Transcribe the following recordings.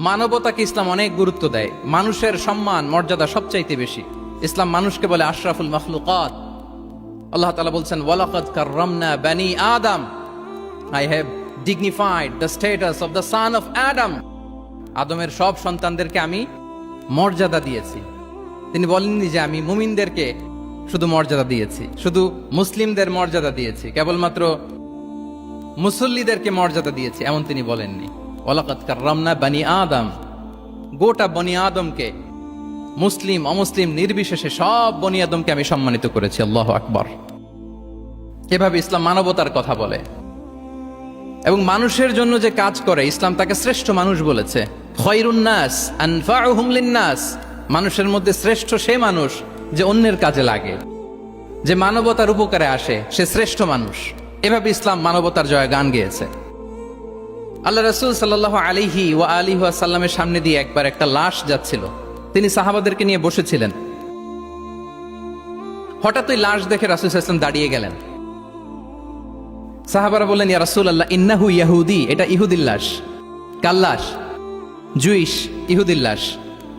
মানবতাকে ইসলাম অনেক গুরুত্ব দেয়। মানুষের সম্মান মর্যাদা সবচাইতে বেশি। ইসলাম মানুষকে বলে আশরাফুল মখলুকাত। আল্লাহ তাআলা বলছেন, ওয়ালাকাদ কাররামনা বানি আদম, I have dignified the status of the son of Adam. আদমের সব সন্তানদেরকে আমি মর্যাদা দিয়েছি। তিনি বলেননি যে আমি মুমিনদেরকে শুধু মর্যাদা দিয়েছি, শুধু মুসলিমদের মর্যাদা দিয়েছি, কেবলমাত্র মুসল্লিদেরকে মর্যাদা দিয়েছি, এমন তিনি বলেননি। ওয়ালাকাদ কাররামনা বানি আদম, গোটা বনি আদমকে, মুসলিম অমুসলিম নির্বিশেষে সব বনি আদমকে আমি সম্মানিত করেছি। আল্লাহু আকবার। এভাবে ইসলাম মানবতার কথা বলে এবং মানুষের জন্য যে কাজ করে ইসলাম তাকে শ্রেষ্ঠ মানুষ বলেছে। খয়রুন নাস আনফাউহুম লিন-নাস, মানুষের মধ্যে শ্রেষ্ঠ সে মানুষ যে অন্যের কাজে লাগে, যে মানবতার উপকারে আসে, সে শ্রেষ্ঠ মানুষ। এভাবে ইসলাম মানবতার জয়গান গেয়েছে। আল্লাহ রাসূল সাল্লাল্লাহু আলাইহি ওয়া আলিহি ওয়াসাল্লামের সামনে দিয়ে একবার একটা লাশ যাচ্ছিল। তিনি সাহাবাদেরকে নিয়ে বসেছিলেন। হঠাৎ ওই লাশ দেখে রাসূল সাল্লাল্লাহু আলাইহি ওয়াসাল্লাম দাঁড়িয়ে গেলেন। সাহাবারা বললেন, ইয়া রাসূলুল্লাহ, ইন্নাহু ইয়াহুদি, এটা ইহুদির লাশ। কার লাশ? জুইশ, ইহুদির লাশ।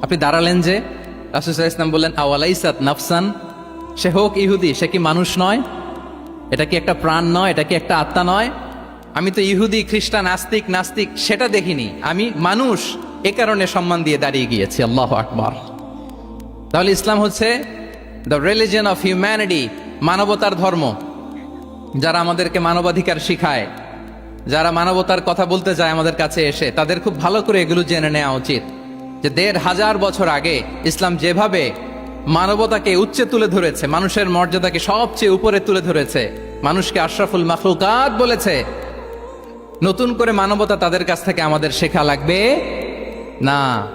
আপনি দাঁড়ালেন যে? রাসূল সাল্লাল্লাহু আলাইহি ওয়াসাল্লাম বললেন, আওয়ালাইসাত নাফসান, সে হোক ইহুদি, সে কি মানুষ নয়? এটা কি একটা প্রাণ নয়? এটা কি একটা আত্মা নয়? আমি তো ইহুদি, খ্রিস্টান, আস্তিক, নাস্তিক সেটা দেখিনি, আমি মানুষ, এ কারণে সম্মান দিয়ে দাঁড়িয়ে গিয়েছি। আল্লাহু আকবার। তাহলে ইসলাম হচ্ছে দ্য রিলিজিয়ন অফ হিউম্যানিটি, মানবতার ধর্ম। যারা আমাদেরকে মানবাধিকার শিখায়, যারা মানবতার কথা বলতে চায় আমাদের কাছে এসে, তাদের খুব ভালো করে এগুলো জেনে নেওয়া উচিত যে ১৫০০ বছর আগে ইসলাম যেভাবে মানবতাকে উচ্চে তুলে ধরেছে, মানুষের মর্যাদাকে সবচেয়ে উপরে তুলে ধরেছে, মানুষকে আশরাফুল মাখলুকাত বলেছে, নতুন করে মানবতা তাদের কাছ থেকে আমাদের শেখা লাগবে না।